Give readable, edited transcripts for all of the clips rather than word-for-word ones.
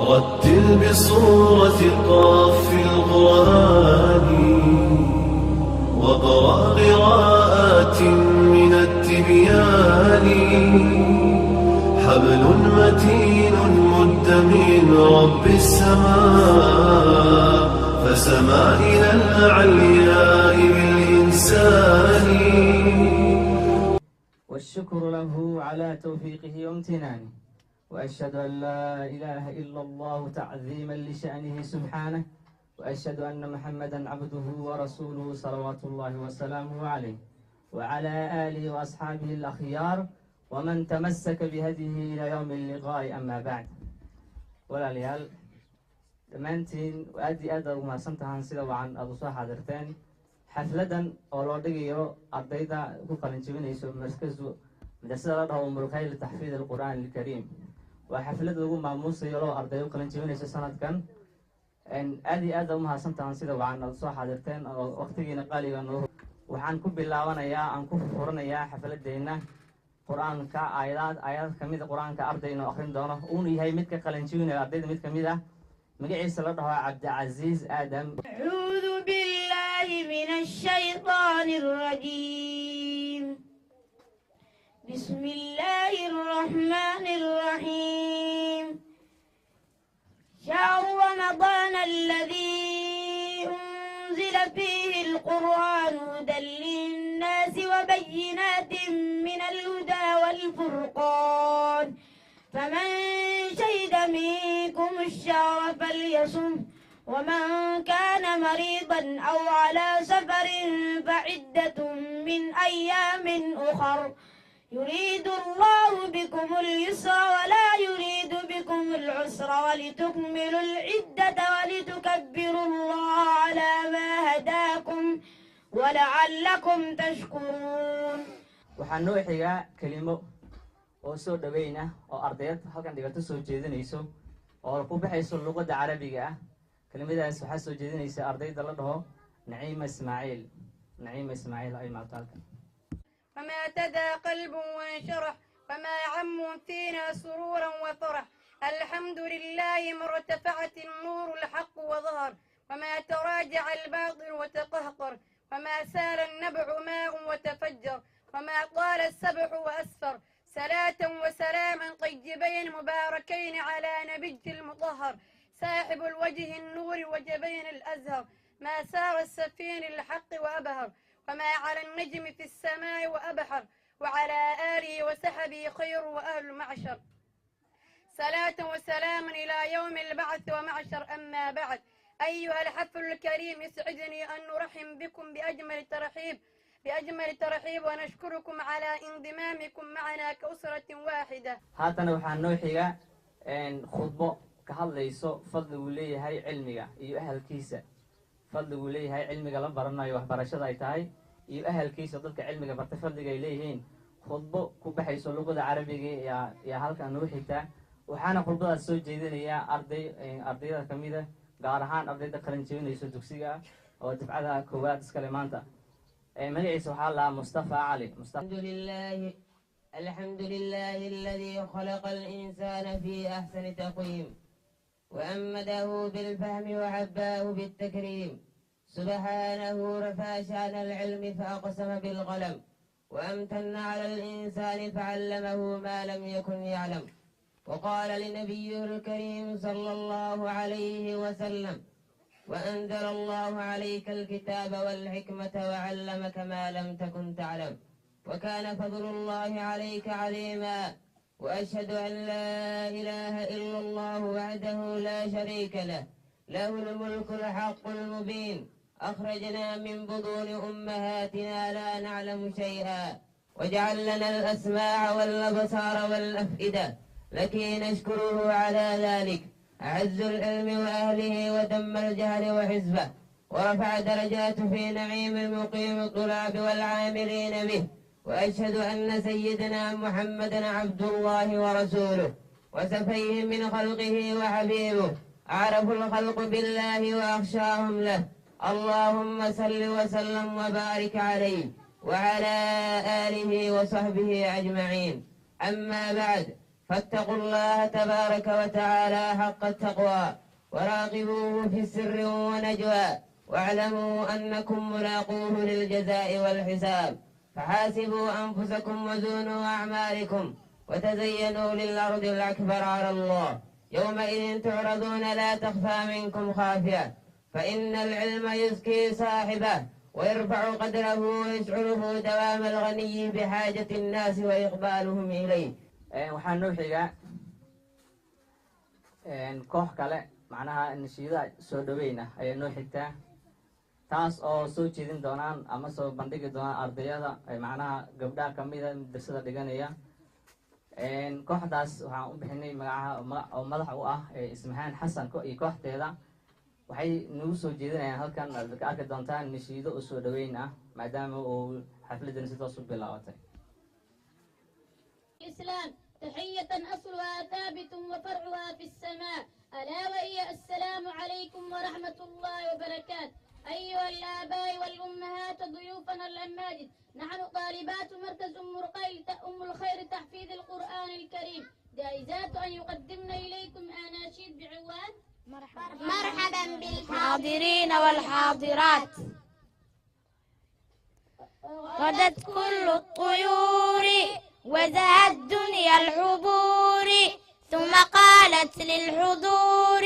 رتل بصورة قاف القرآن وقرأ قراءات من التبيان حبل متين مد من رب السماء فسما إلى العلياء بالإنسان والشكر له على توفيقه وامتنانه وأشهد أن لا إله إلا الله تعظيما لشأنه سبحانه وأشهد أن محمدا عبده ورسوله صلوات الله وسلامه عليه وعلى آله وأصحابه الأخيار ومن تمسك بهديه إلى يوم اللقاء أما بعد ولا ليال dhammaantiin aad iyo aad ugu mahadsantahaan sida wacan aad usoo xaadirteen xafladan oo loo dhigayo ardayda ku qalin jebinayso madrasada la dhaho Umul-Khayr litaxfiid al-Qur'aan al-Kariim waa xaflad lagu maamuusayo loo ardayo qalin jebinayso sanadkan aad iyo aad ugu mahadsantahaan sida wacan aad usoo xaadirteen oo waqtigiina qaaliga noo waxaan ku bilaabanayaa aan ku furanayaa xafladeena quraanka aayad kamid ah quraanka ardayna akhrin doono uu yahay mid ka qalin jebinaya ardayda mid kamid ah مقعيس الله عبد العزيز آدم. أعوذ بالله من الشيطان الرجيم. بسم الله الرحمن الرحيم. شهر رمضان الذي أنزل فيه القرآن هدى للناس وبينات من الهدى والفرقان فمن شهد منكم الشهر فليصم ومن كان مريضا أو على سفر فعدة من أيام أخر يريد الله بكم اليسر ولا يريد بكم العسر ولتكملوا العدة ولتكبروا الله على ما هداكم ولعلكم تشكرون. وحنوحيا كلمة oo soo dhaweeyna oo ardayad halkan dhigato soo jeedinayso oo ku baxayso luqadda Carabiga ah kelimadaas waxa soo jeedinaysa ardayda la dhaho Naciima Ismaaciil ay maaltalka وما تدى قلب وانشرح وما عم فينا سرورا وفرح الحمد لله ما ارتفعت النور الحق وظهر وما تراجع الباطل وتقهقر وما سال النبع ماء وتفجر وما طال السبح وأسفر صلاة وسلاما طيبين مباركين على نبي المطهر صاحب الوجه النور وجبين الأزهر ما سار السفين الحق وأبهر وما على النجم في السماء وأبحر وعلى آله وسحبه خير وأهل المعشر صلاة وسلاما إلى يوم البعث ومعشر أما بعد أيها الحفل الكريم يسعدني أن نرحب بكم بأجمل ترحيب ونشكركم على انضمامكم معنا كأسرة واحدة. هاتنا وحان نوحيا خطبة كهالليسو فضل وليه هاي علمية إيو أهل كيسة فضل وليه هاي علمية لنبرنا يوحبرشة دايتاي إيو أهل كيسة ضدك علمية برتفضل إليهين خطبة كبحيسو لغة عربية يا هالك نوحيتا وحانا خطبة السوء جيدين يا أرضي كميدة قارهان أرضي قرنجين يسو دوكسيغا ودفعها كوات سكاليمانتا مجلس وحالة مصطفى علي. الحمد لله الذي خلق الإنسان في أحسن تقويم وأمده بالفهم وعباه بالتكريم سبحانه رفع شأن العلم فأقسم بالقلم وأمتن على الإنسان فعلمه ما لم يكن يعلم وقال لنبيه الكريم صلى الله عليه وسلم وأنزل الله عليك الكتاب والحكمة وعلمك ما لم تكن تعلم وكان فضل الله عليك عظيما وأشهد أن لا إله إلا الله وحده لا شريك له له الملك الحق المبين أخرجنا من بطون أمهاتنا لا نعلم شيئا وجعل لنا الأسماع والأبصار والأفئدة لكي نشكره على ذلك أعز العلم وأهله وذم الجهل وحزبه ورفع درجات في نعيم المقيم الطلاب والعاملين به وأشهد أن سيدنا محمدا عبد الله ورسوله وسفيه من خلقه وحبيبه أعرف الخلق بالله وأخشاهم له اللهم صل وسلم وبارك عليه وعلى آله وصحبه أجمعين أما بعد فاتقوا الله تبارك وتعالى حق التقوى وراقبوه في السر ونجوى واعلموا أنكم ملاقوه للجزاء والحساب فحاسبوا أنفسكم وزنوا أعمالكم وتزينوا للأرض الأكبر على الله يومئذ تعرضون لا تخفى منكم خافية فإن العلم يزكي صاحبه ويرفع قدره ويشعره دوام الغني بحاجة الناس وإقبالهم إليه. waxaan noo xigaa koox kale macnaha nashiida soo dhaweyn ah ayaa noo xigtaa taas oo soo jeedin doonaan ama soo bandhigi doonaan ardayada macnaha gabdhaha kamida darsada dhiganaya kooxdaas waxaan u bixinay magacaha oo madax u ah Ismahaan Xasan iyo kooxdeeda waxay nagu soo jeedinayaan halkan aad ka arki doontaan nashiido oo soo dhaweyn ah maadaama uu xafladan si toos u bilaabatay. الإسلام تحية أصلها ثابت وفرعها في السماء ألا وهي السلام عليكم ورحمة الله وبركاته. أيها الآباء والأمهات ضيوفنا الأماجد نحن طالبات مركز أم الخير تحفيظ القرآن الكريم جائزات أن يقدمنا إليكم أناشيد بعنوان مرحبا بالحاضرين والحاضرات. غدت كل الطيور وزهت دنيا العبور ثم قالت للحضور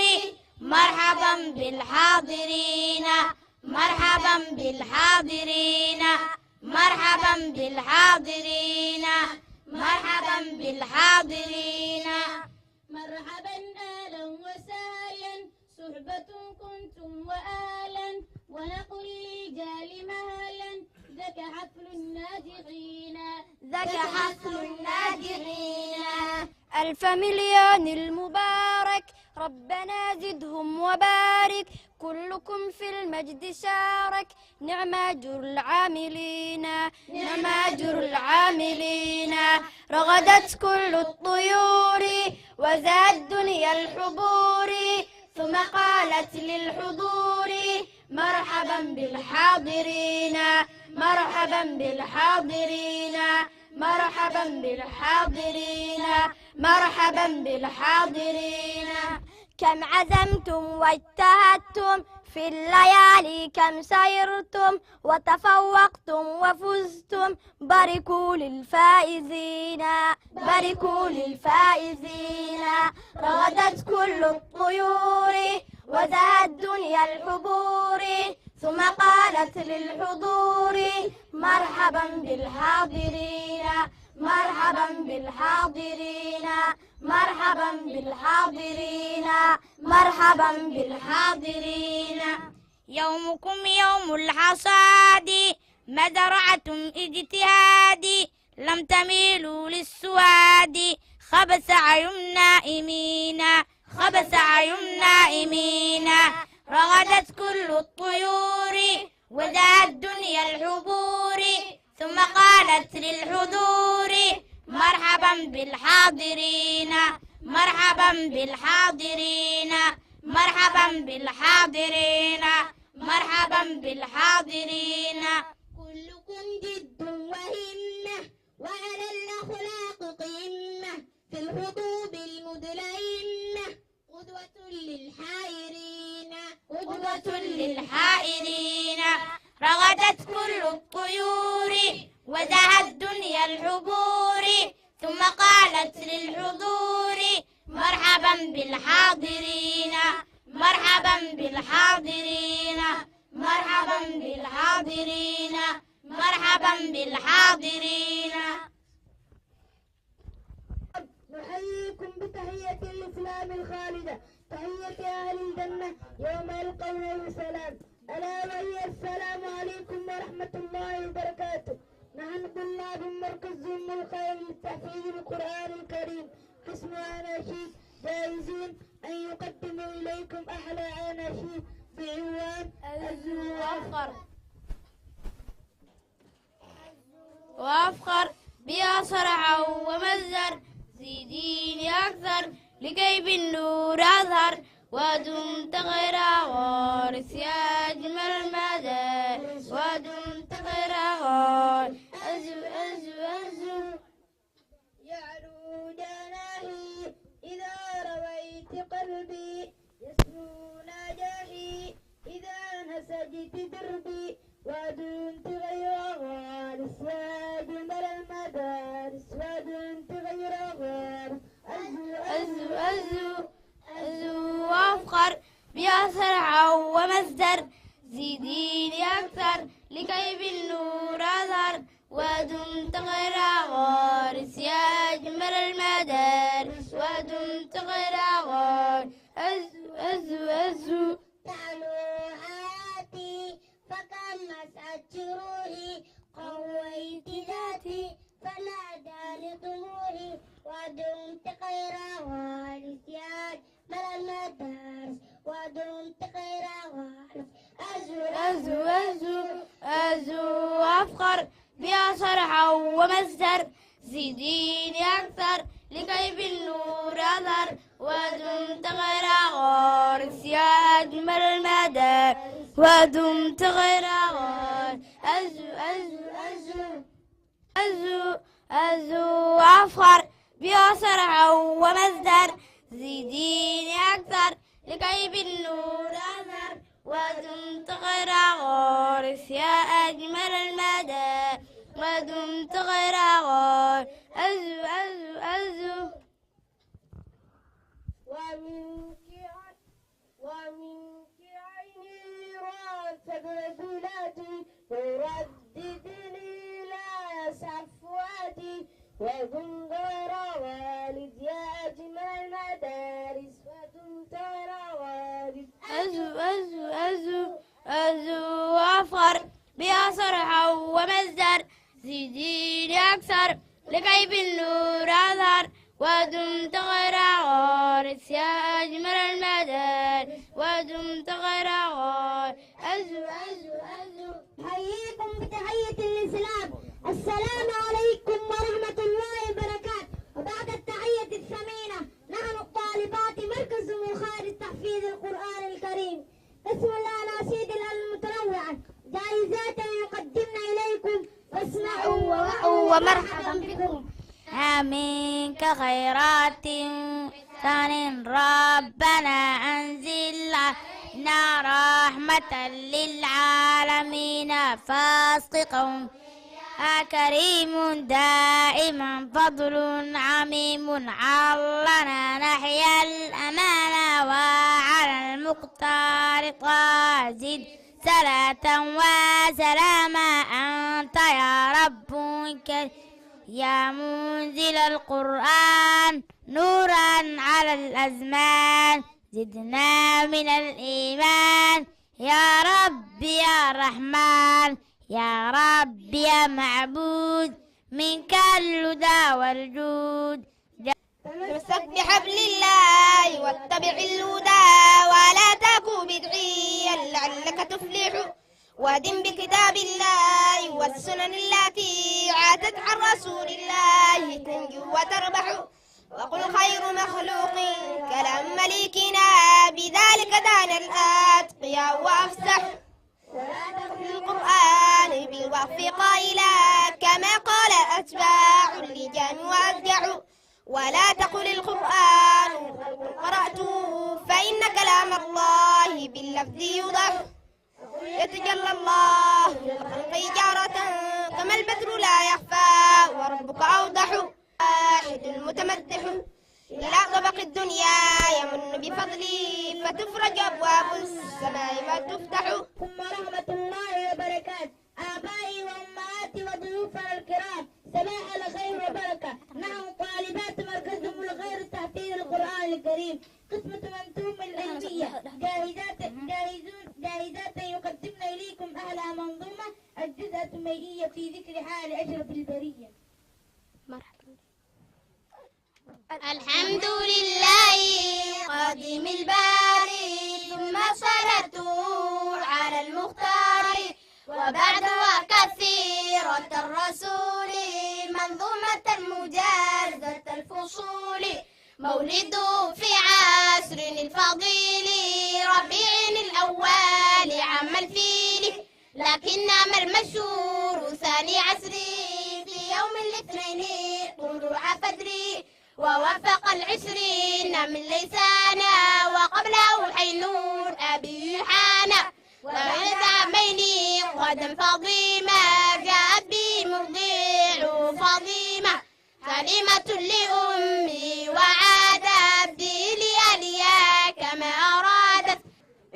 مرحبا بالحاضرين مرحبا بالحاضرين مرحبا بالحاضرين مرحبا بالحاضرين. مرحبا أهلا وسهلا صحبة كنتم وأهلا ونقول للرجال مهلا ذاك حفل الناجحين ذاك حفل الناجحين. ألف مليون المبارك ربنا زدهم وبارك كلكم في المجد شارك نعم أجر العاملين نعم أجر العاملين. رغدت كل الطيور وزاد دنيا الحبور ثم قالت للحضور مرحبا بالحاضرين مرحبا بالحاضرين مرحبا بالحاضرين مرحبا بالحاضرين. كم عزمتم واجتهدتم في الليالي كم سيرتم وتفوقتم وفزتم باركوا للفائزين باركوا للفائزين. رغدت كل الطيور وزهت دنيا الحبور ثم قالت للحضور مرحبا بالحاضرين مرحبا بالحاضرين مرحبا بالحاضرين مرحبا بالحاضرين. يومكم يوم الحصاد مزرعة اجتهاد لم تميلوا للسواد خبس عيون نائمين خبس عيون نائمين. رغدت كل الطيور وزهت دنيا الحبور ثم قالت للحضور مرحبا بالحاضرين مرحبا بالحاضرين مرحبا بالحاضرين مرحبا بالحاضرين. كلكم جد وهمة وعلى الأخلاق قمة في الخطوب المدلئمة قدوة للحائرين قدوة للحائرين. رغدت كل الطيور وزهت دنيا الحبور ثم قالت للحضور مرحبا بالحاضرين مرحبا بالحاضرين مرحبا بالحاضرين مرحبا بالحاضرين. نحييكم بتحية الإسلام الخالدة تحية أهل الجنة يوم يلقونه بسلام ألا وهي السلام عليكم ورحمة الله وبركاته. نحن طلاب مركز أم الخير لتحفيظ القرآن الكريم قسم أناشيد جائزين أن يقدموا إليكم أحلى أناشيد بعنوان الزهو وأفخر. وأفخر بها صرعا ومزر زيديني أكثر لكي بالنور أظهر ودمت غير غارس يا أجمل المدارس ودمت غير غارس يعلو جناحي اسود انت غير غار أزو وافخر بها صرعا ومصدر زيديني أكثر لكي بالنور أظهر ودمت غير غارس يا أجمل المدارس ودمت غير غارس أزو تعلو حياتي فكم مسعد جروحي قويت ذاتي فنادى لطموحي ودمت خير وارث يا أجمل المدارس ودمت خير وارث أزو أفخر بها صرحا ومصدر زيديني أكثر لكي بالنور أظهر ودمت غير غارس يا أجمل المدى ودمت غير غارس أزو أفخر بها صرحا ومصدر زيديني أكثر لكي بالنور أظهر ودمت غير غارس يا أجمل المدى ودمت غير غار أزو ومنك عيني راسك رسولاتي ورددني لا صفواتي وكن غير والد يا أجمل المدارس وكنت غير والد أزو أفخر بها صرحا ومصدر زيديني أكثر لكي بالنور أظهر ودمت غير غارس يا أجمل المدار ودمت غير غار أزو حييكم بتحية الإسلام. السلام عليكم ورحمة الله وبركاته. وبعد التحية الثمينة نحن الطالبات مركز مخارج لتحفيظ القرآن الكريم بسم الله العسيد المتنوعة جائزات يقدمنا إليكم فاسمعوا ووعوا ومرحبا بكم. منك خيرات ثان ربنا أنزل لنا رحمة للعالمين فاسقهم كريم دائما فضل عميم علنا نحيا الأمانة وعلى المختار قازد صلاة وسلاما أنت يا رب كريم يا منزل القرآن نورا على الأزمان زدنا من الإيمان يا رب يا رحمن يا رب يا معبود منك الهدى والجود تمسك بحبل الله واتبع الهدى ولا تكن بدعيا لعلك تفلح ودم بكتاب الله والسنن التي عادت عن رسول الله تنجو وتربح وقل خير مخلوق كلام مليكنا بذلك دان الأتقياء وأفسح ولا تقل القرآن بالوقف قائلا كما قال أتباع اللجام وأرجع ولا تقل القرآن قرأته فإن كلام الله باللفظ يوضح يتجلى الله للخلق جارة كما البدر لا يخفى وربك أوضح واحد المتمدح إلى طبق الدنيا يمن بفضلي فتفرج أبواب السماء وتفتح. ثم رحمة الله وبركاته آبائي وأمهاتي وضيوفنا الكرام صباح الخير وبركة. نحن طالبات مركز الخير تحفيظ القرآن الكريم قسمة منتوم العلمية جائزات يقدمنا إليكم أعلى منظومة الجزء الثمانية في ذكر حال أشرف البرية. مرحبا. الحمد لله قديم الباري ثم صلاته على المختار وبعدها كثيرة الرسول منظومة مجازة الفصول مولده في عصر الفضيل ربيع الأول عام الفيل لكنما المشهور ثاني عصري في يوم الاثنين طلوع فجري ووفق 20 من ليسانا وقبله حينور أبي يوحنا وبعد عامين غدا فاطمة جاءت به مرضيع فاطمة كلمة لأمي وعاد أبدي لأليا كما أرادت.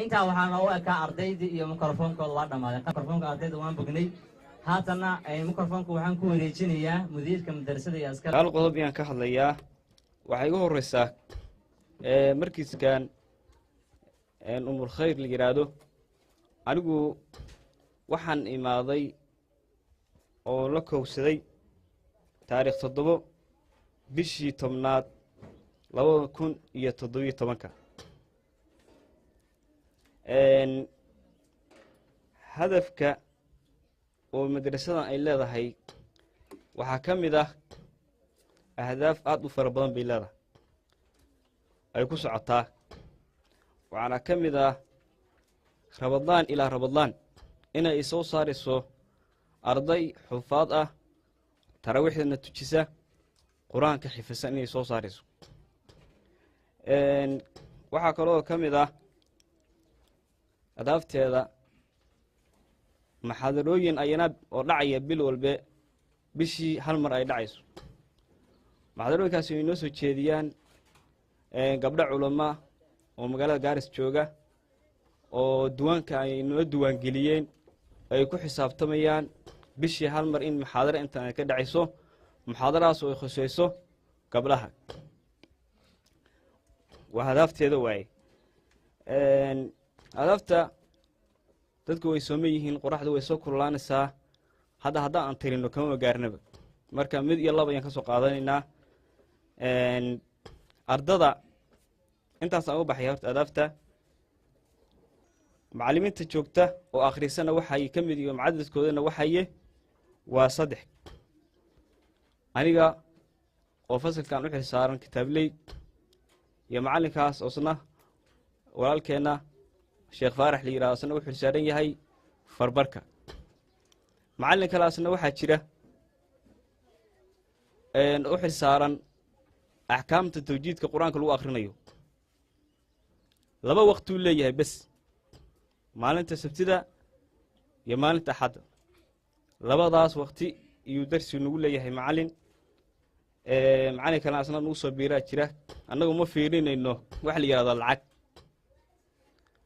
intaa waxaa noogu ekaa ardaydii iyo mikrofonkooda waa dhammaaday mikrofonka ardayda waan bognay haatana mikrofonka waxaan ku wareejinayaa mudiirka madrasada iyo askar hal qodob ayaan ka hadlayaa waxay ugu horeysaa markiiskan umul khayr la yiraahdo anigu waxaan imaaday oo la koobsaday taariikh 7 bishii 10aad 2017 hadafka oo madrasadan ay leedahay waxaa ka mid ah ahdaaf aad u fara badan bay leedahay ay ku socotaa waxaana ka mid ah rabadaan ilaa rabadaan inay soo saarayso arday xufaad ah tarawiixdana tujisa quraanka xifsan inay soo saarayso waxaa kaloo ka mid ah adaafteeda maxaadarooyin ayana oo dhacaya bil walba bishii hal mar ay dhacayso maxaadarooyinkaasi ay noo soo jeediyaan gabdho culama oo magaalada Gaaris jooga oo duwanka ay noo duwan geliyeen ay ku xisaabtamayaan bishii hal mar in maxaadaro inta ay ka dhacayso maxaadaraas oo khusayso gabdhaha waa hadaafteeda waay hadaafta dadku way soo meeyihiin qoraxdu way soo kululaanaysaa hadda aan tirino kama gaarnaba marka mid iyo laba ayaan ka soo qaadanaynaa ardada intaas aan u baxay horta hadaafta macallimiinta joogta oo akhrisana waxay ka mid yihiin macadadkoodana waxaye waa 3 aniga oo fasalkan u xilsaaran kitaabley iyo macallinkaas oosna walaalkeena sheekh faarax li yiraahdo wuxuu xilsaaran yahay farbarka macallin kalaasna waxa jira u xilsaaran ahkaamta tawjiidka quraanka lagu akhrinayo laba waqti uu leeyahay bas maalinta sabtida iyo maalinta axad labadaas waqti iyo darsi nagu leeyahay macallin kalaasna noo soo biiraa jira annagu ma fiirinayno wax la yiraahdo lacag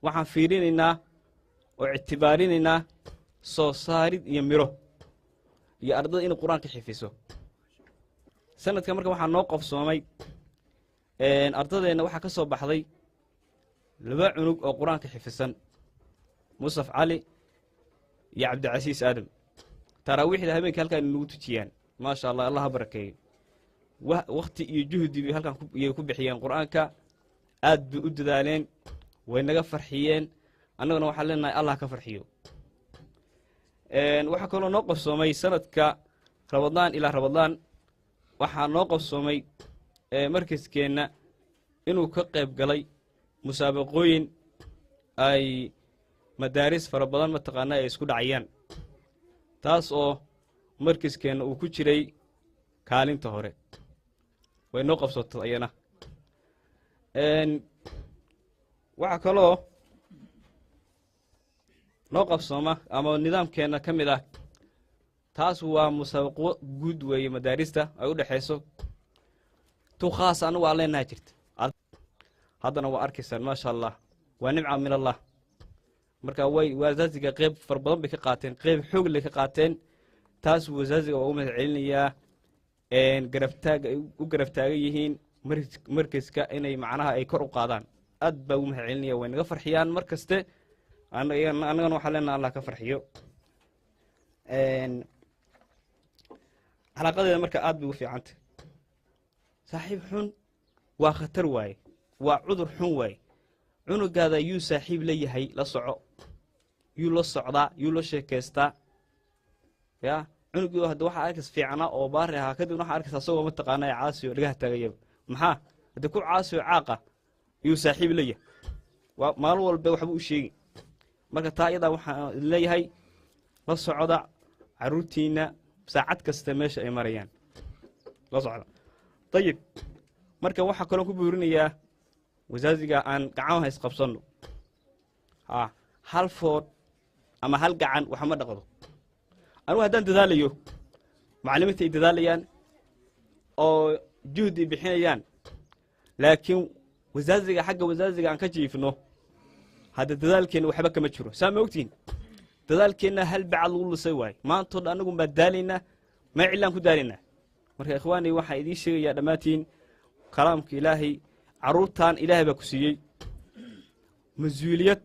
waxaan fiirinaynaa oo ictibaarinaynaa soo saarid iyo miro iyo ardada in quraanka xifiso sanadka marka waxaa noo qofsoomay ardadeena waxaa ka soo baxday 2 cunug oo quraanka xifisan Musaf Ali iyo Cabdicasiis Aadam tarawiixda habeenkii halkaan nagu tujiyaan ma sha Allah Allah barakeeyo waqti iyo juhdi bay halkaan ku bixiyeen quraanka aad bay u dadaaleen way naga farxiyeen annaguna waxaan leenahay Allah ka farxiyo waxa kaloo noo qofsoomay sanadka rabadaan ilaa rabadaan waxaa noo qofsoomay markaskeena inuu ka qayb galay musaabaqooyin ay madaaris fara badan mataqaana ay isku dhacayaan taas oo markaskeena uu ku jiray kaalinta hore way noo qabsatay ayana waxa kaloo noo qabsooma ama nidaamkeena ka mid ah taas waa musaabaqo guud weeye madaarista ay u dhaxayso tu khaas anu waa leenahay jirta haddana waa arkaysaan ma sha Allah waa nimca min Allah marka way wazaziga qayb far badan bay ka qaateen qayb xoog leh ka qaateen taas wazaziga waa u mahadcelinayaa garabtaaga yihiin markiiska inay macnaha ay kor u qaadaan aad baa u mahadcelinaya way naga farxiyaan markaste annagana waxaa leenahay Allah ka farxiyo علاقة مركا آد بوفيعنت صاحب حن وخطر واي وعذر حن واي عنق هذا يو صاحب لي هي لصعو يو لصعدا يو لشكستا يا عنق يو هذا واحد أركز في عنا أو باره هكذا واحد أركز أسوأ متقانا عاصي ورجع تغيب محا هذا كل عاصي عاقة يو صاحب لي وما له البي وحبو شيء مركا تايدا واحد لي هي لصعدا عروتينا ساعات كاستماش أي مريان لا صعلا طيب مركا واحد كلهم كبيرونيا وزازيجا عن قعوها يسقبصنو هل فور أما هل قعن وحمد قضو أنا هدان تذاليو معلمتي تذاليان oo juhdi bixinayaan laakiin wasaasiga xagga wasaasiga aan ka jiifno hadda dadaalkeena waxba kama jiro saa ma ogtiin dadaalkeena hal bacad lagu lisay waay maanta dhan anagu baa daalaynaa ma cilaan ku daalaynaa marka ikhwaani waxaan idiin sheegayaa dhammaantiin kalaamka ilaahay carruurtan ilaahay baa ku siiyey mas-uuliyad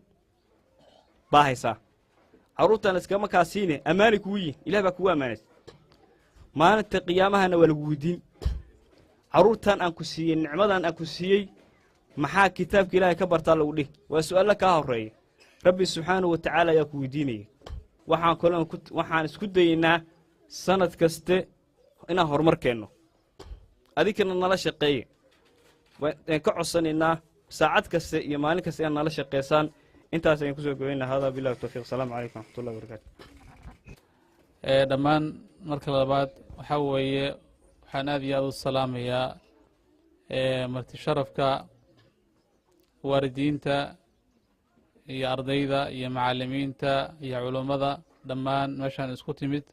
baa haysaa carruurtan iskama kaa siine ammaani kugu yihin ilaah baa kugu ammaanaysa maalinta qiyaamahana waa lagu weydiin carruurtan aan ku siiyey nicmadan aan ku siiyey maxaa kitaabka ilaahay ka bartaa lagu dhih waa su'aalo kaa horreeya rabbi subxaanahu wa tacaala ayaa ku weydiinaya waxaan isku dayaynaa sanad kaste inaan horumar keenno adinkana nala shaqeeye waan ka codsanaynaa saacad kaste iyo maalin kaste inaad nala shaqeysaan intaas ayaan kusoo goweynaa hada billahi tawfiiq asalaamu calaykum waraxmatullahi wabarakaatu dhammaan marka labaad waxaa weeye waxaan aad iyo aad u salaamayaa marti sharafka waalidiinta iyo ardayda iyo macallimiinta iyo culummada dhammaan meeshaan isku timid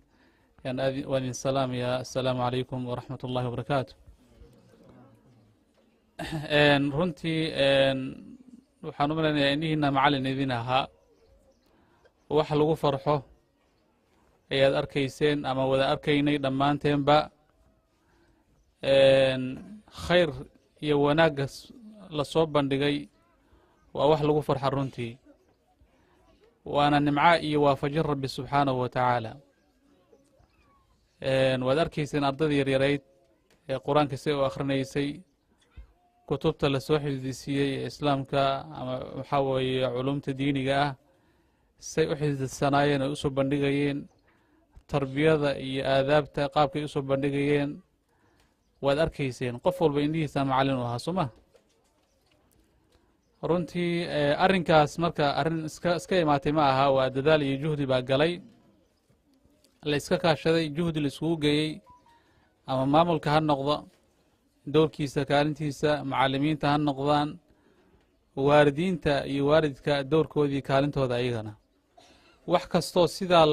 waan idin salaamayaa assalaamu calaykum waraxmat ullahi wabarakaatu runtii waxaan u malaynayaa inihiina macallin idin ahaa wax lagu farxo ayaad arkayseen ama wada arkaynay dhammaanteenba khayr iyo wanaagga la soo bandhigay waa wax lagu farxa runtii waana nimca iyo waafajin rabbi subxaanahu wa tacaala waad arkayseen ardadii yaryarayd ee qur-aanka si u akhrinaysay kutubta la soo xifdisiiyey ee islaamka ama waxaa weeye culumta diiniga ah say u xifdidsanaayeen ay usoo bandhigayeen tarbiyada iyo aadaabta qaabkay usoo bandhigayeen waad arkayseen qof walba indhihiisa macallin u ahaa soma runtii arrinkaas marka arrin iska imaatay ma aha waa dadaal iyo juhdi baa galay la iska kaashaday juhdi la iskugu geeyey ama maamulka ha noqdo dowrkiisa kaalintiisa macallimiinta ha noqdaan waalidiinta iyo waalidka dowrkoodii kaalintooda ayagana wax kastoo sidaa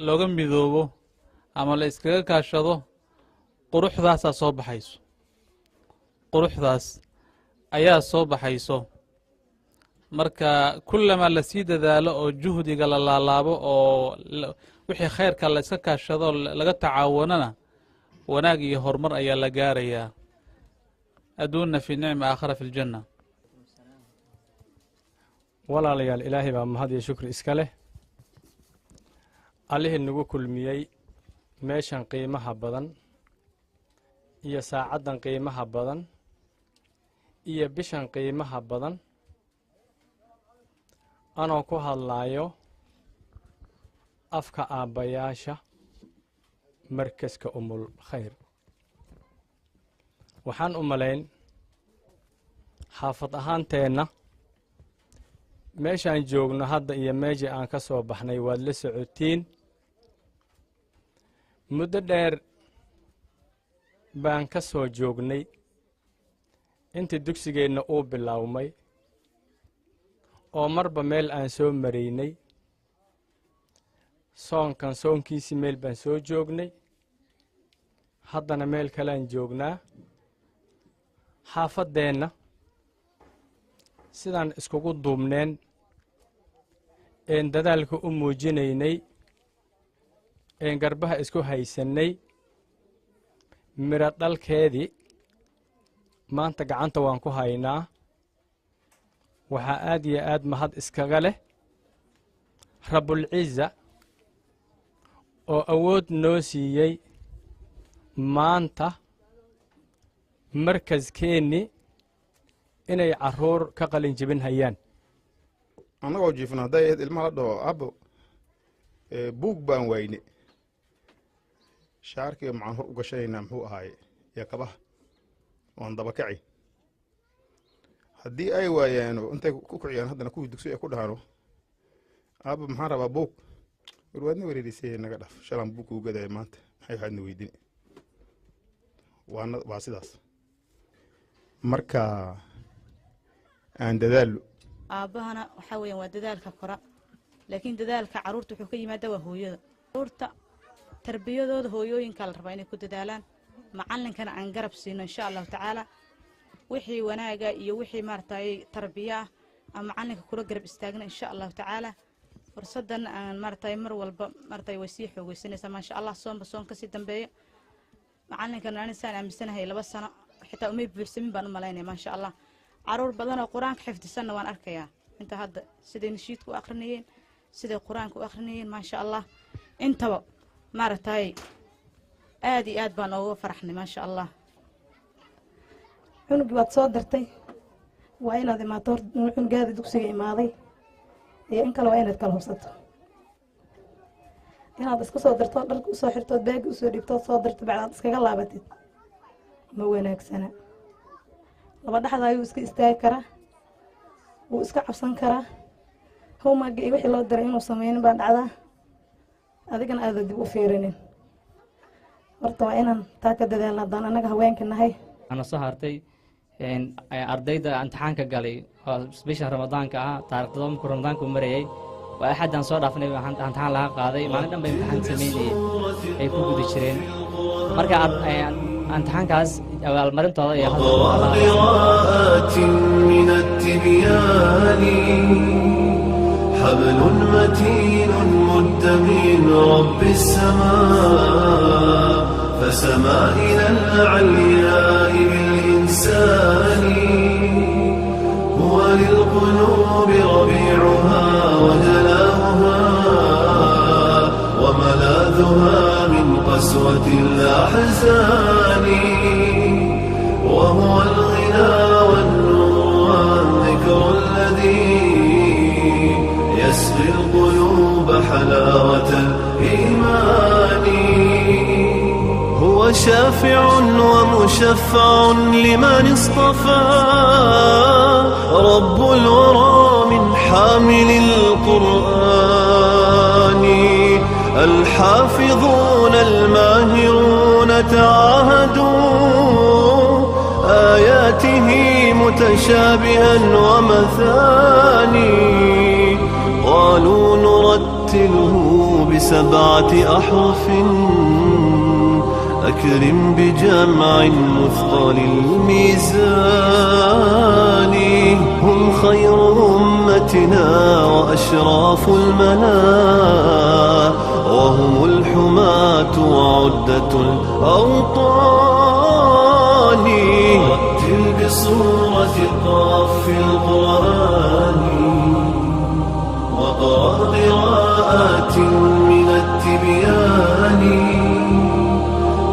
looga midoobo ama la iskaga kaashado quruxdaasaa soo baxayso quruxdaas ayaa soo baxayso marka kullama la sii dadaalo oo juhdiga la laalaabo oo wixii khayrka la iska kaashado laga tacaawunana wanaag iyo horumar ayaa la gaarayaa adduunna fi nicma aakhira fi ljanna walaalayaal ilaahay baa mahad iyo shukri iska leh allihii nagu kulmiyey meeshan qiimaha badan iyo saacaddan qiimaha badan iyo bishan qiimaha badan anoo ku hadlaayo afka aabbayaasha markaska umul khayr waxaan u malayn xaafad ahaanteenna meeshaan joogno hadda iyo meeshii aan ka soo baxnay waad la socotiin muddo dheer baan ka soo joognay intii dugsigeenna uu bilowmay oo marba meel aan soo maraynay soonkan soonkiisii meel baan soo joognay haddana meel kalean joognaa xaafaddeenna sidaan iskugu duubneen een dadaalka u muujinaynay een garbaha isku haysannay midho dhalkeedii maanta gacanta waan ku haynaa waxaa aad iyo aad mahad iskaga leh rabbulciza oo awood noo siiyey maanta markaskeenni inay carruur ka qalin jebin hayaan annagoo jiifno hadday ahayd ilmaha la dhaho abbo buug baan wayne shaarkiga maxaan hor u gashanaynaa muxuu ahaaye iyo kabaha waan daba kaci haddii ay waayaano intay ku kiciyaan haddana kuwii dugsi ay ku dhahaano abbo maxaan rabaa buug warwaadna wareerisay naga dhaf shalaan buug kuu gadaya maanta maxay waxaadna weydini waa sidaas marka aan dadaallo aabbahana waxaa weeyaan waa dadaalka kora laakiin dadaalka carruurta wuxuu ka yimaada waa hooyada carruurta tarbiyadooda hooyooyinkaa la rabaa inay ku dadaalaan macallinkana aan garab siino insha allahu tacaala wixii wanaaga iyo wixii maaragtay tarbiya aan macallinka kula garab istaagna insha allahu tacaala fursadan aan maaragtay mar walba maaragtay way sii xoogaysanaysaa maasha allah soonba soon kasii dambeeyo macallinkana anisaan aaminsanahay 2 sano xitaa umay buuxsamin baan u malaynaya maasha allah caruur badan oo quraanka xifdisanna waan arkayaa inta hadda siday nashiidku u aqrinayeen siday quraanka u aqrinayeen maasha allah intaba maaragtay aad iyo aad baan uga faraxnay maasha allah cunugii waad soo dirtay waa inaad imaato cunugaada dugsiga imaaday iyo in kale waa inaad kala hubsato inaad iska soo dirto dharka usoo xirtood baagi usoo dhigtood soo dirto bacdaad iskaga laabatid ma wanaagsana laba dhaxda ayuu iska istaagi karaa wuu iska cabsan karaa howmaaga iyo wixii loo diray inuu sameynin baa dhacdaa adigana aada dib u fiirinin horta waa inaan taa ka dadaalna haddaan annaga haweenka nahay ana soo hartay ardayda imtixaanka galay oo bisha ramadaanka ah taariikhda markuu ramadaanku marayay waa axadaan soo dhaafnay imtixaan laga qaaday maalin dhan bay imtixaan sameynayeen ay ku guda jireen marka imtixaankaas abaalmarintooda iyo قراءات من التبيان حبل متين مد من رب السماء فسما إلى العلياء بالإنسان هو للقلوب ربيعها وجلاؤها وملاذها من قسوة الأحزان وهو الغنى والنور والذكر الذي يسقي القلوب حلاوة الإيمان هو شافع ومشفع لمن اصطفى رب الورى من حامل القرآن الحافظون الماهرون تعاهدوا آياته متشابها ومثاني قالوا نرتله ب7 أحرف أكرم بجمع مثقل الميزان هم خير أمتنا وأشراف الملا وهم الحماة وعدة الأوطان رتل بصورة قاف القرآن وقرأ قراءات من التبيان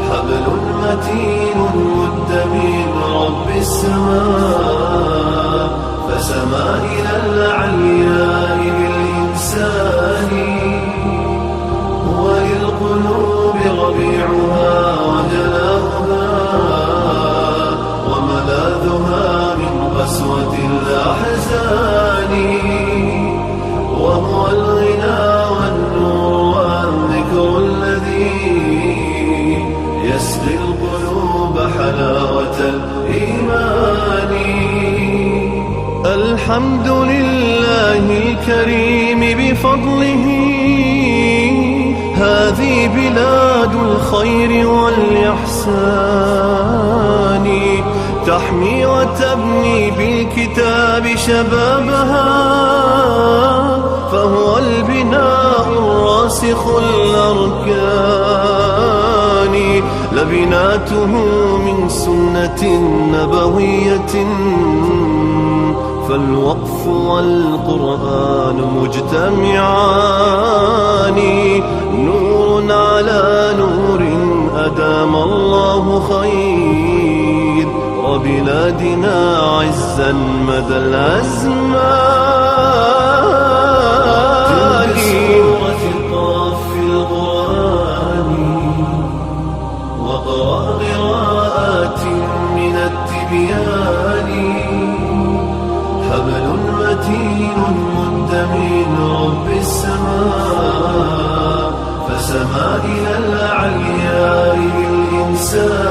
حبل متين مد من رب السماء فسما إلى العلياء بالإنسان هو للقلوب ربيعها وجلاؤها وملاذها من قسوة الأحزان وهو الغنى والنور والذكر الذي يسقي القلوب حلاوة الإيمان الحمد لله الكريم بفضله هذه بلاد الخير والإحسان تحمي وتبني بالكتاب شبابها فهو البناء الراسخ الأركان لبناته من سنة نبوية فالوقف والقرآن مجتمعان نور على نور أدام الله خير وبلادنا عزا مدى الأزمان سورة قاف القرآن وقرأ قراءات من التبيان حبل متين مد من رب السماء فسما إلى العلياء بالإنسان